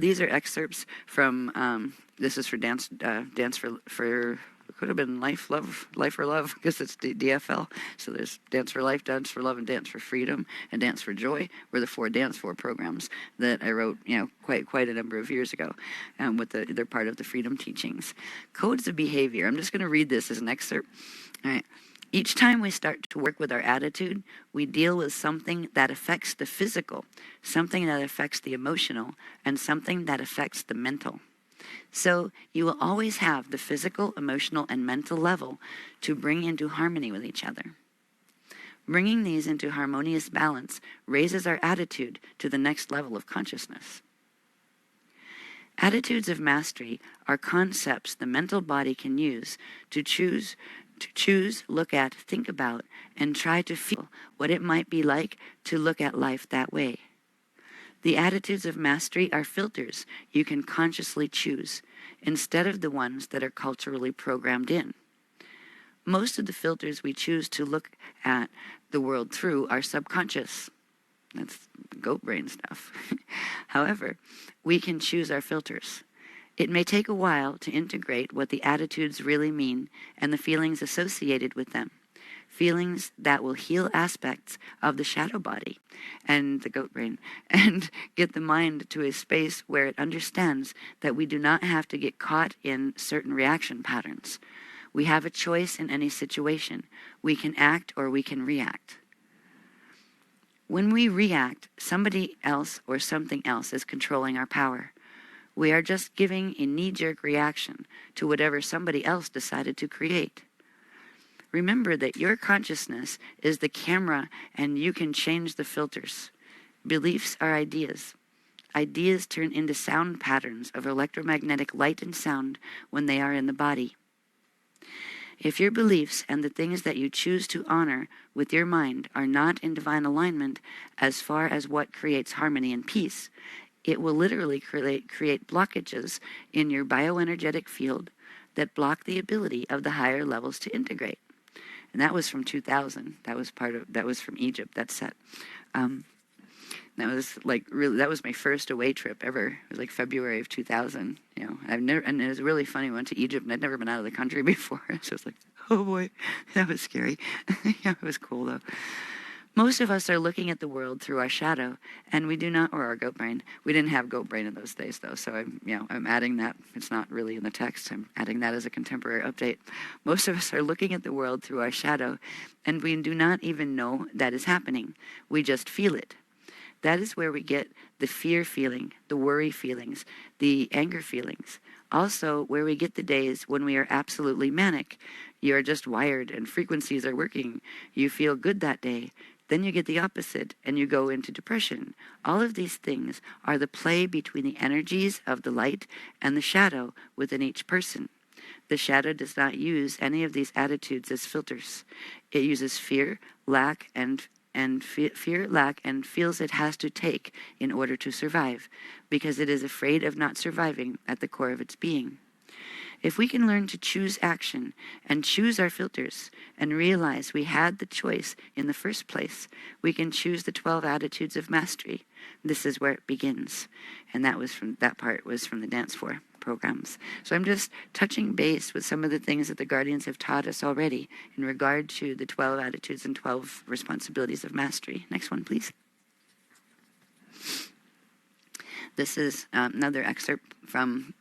These are excerpts from, this is for Dance for could have been Life or Love, because it's DFL. So there's Dance for Life, Dance for Love, and Dance for Freedom, and Dance for Joy were the 4 Dance For programs that I wrote, quite a number of years ago. They're part of the Freedom Teachings. Codes of behavior. I'm just going to read this as an excerpt. All right. Each time we start to work with our attitude, we deal with something that affects the physical, something that affects the emotional, and something that affects the mental. So you will always have the physical, emotional, and mental level to bring into harmony with each other. Bringing these into harmonious balance raises our attitude to the next level of consciousness. Attitudes of mastery are concepts the mental body can use to choose, look at, think about, and try to feel what it might be like to look at life that way. The attitudes of mastery are filters you can consciously choose, instead of the ones that are culturally programmed in. Most of the filters we choose to look at the world through are subconscious. That's goat brain stuff. However, we can choose our filters. It may take a while to integrate what the attitudes really mean and the feelings associated with them. Feelings that will heal aspects of the shadow body and the goat brain, and get the mind to a space where it understands that we do not have to get caught in certain reaction patterns. We have a choice in any situation. We can act or we can react. When we react, somebody else or something else is controlling our power. We are just giving a knee-jerk reaction to whatever somebody else decided to create. Remember that your consciousness is the camera and you can change the filters. Beliefs are ideas. Ideas turn into sound patterns of electromagnetic light and sound when they are in the body. If your beliefs and the things that you choose to honor with your mind are not in divine alignment as far as what creates harmony and peace, it will literally create blockages in your bioenergetic field that block the ability of the higher levels to integrate. And that was from 2000. That was from Egypt, that set. That was that was my first away trip ever. It was like February of 2000. And it was really funny. I went to Egypt and I'd never been out of the country before. So it was like, oh boy, that was scary. Yeah, it was cool though. Most of us are looking at the world through our shadow, and we do not, or our goat brain. We didn't have goat brain in those days, though, so I'm adding that. It's not really in the text. I'm adding that as a contemporary update. Most of us are looking at the world through our shadow, and we do not even know that is happening. We just feel it. That is where we get the fear feeling, the worry feelings, the anger feelings. Also, where we get the days when we are absolutely manic. You are just wired, and frequencies are working. You feel good that day. Then you get the opposite, and you go into depression. All of these things are the play between the energies of the light and the shadow within each person. The shadow does not use any of these attitudes as filters. It uses fear, lack, and feels it has to take in order to survive, because it is afraid of not surviving at the core of its being. If we can learn to choose action and choose our filters and realize we had the choice in the first place, we can choose the 12 attitudes of mastery. This is where it begins. And that part was from the Dance For programs. So I'm just touching base with some of the things that the Guardians have taught us already in regard to the 12 attitudes and 12 responsibilities of mastery. Next one, please. This is another excerpt from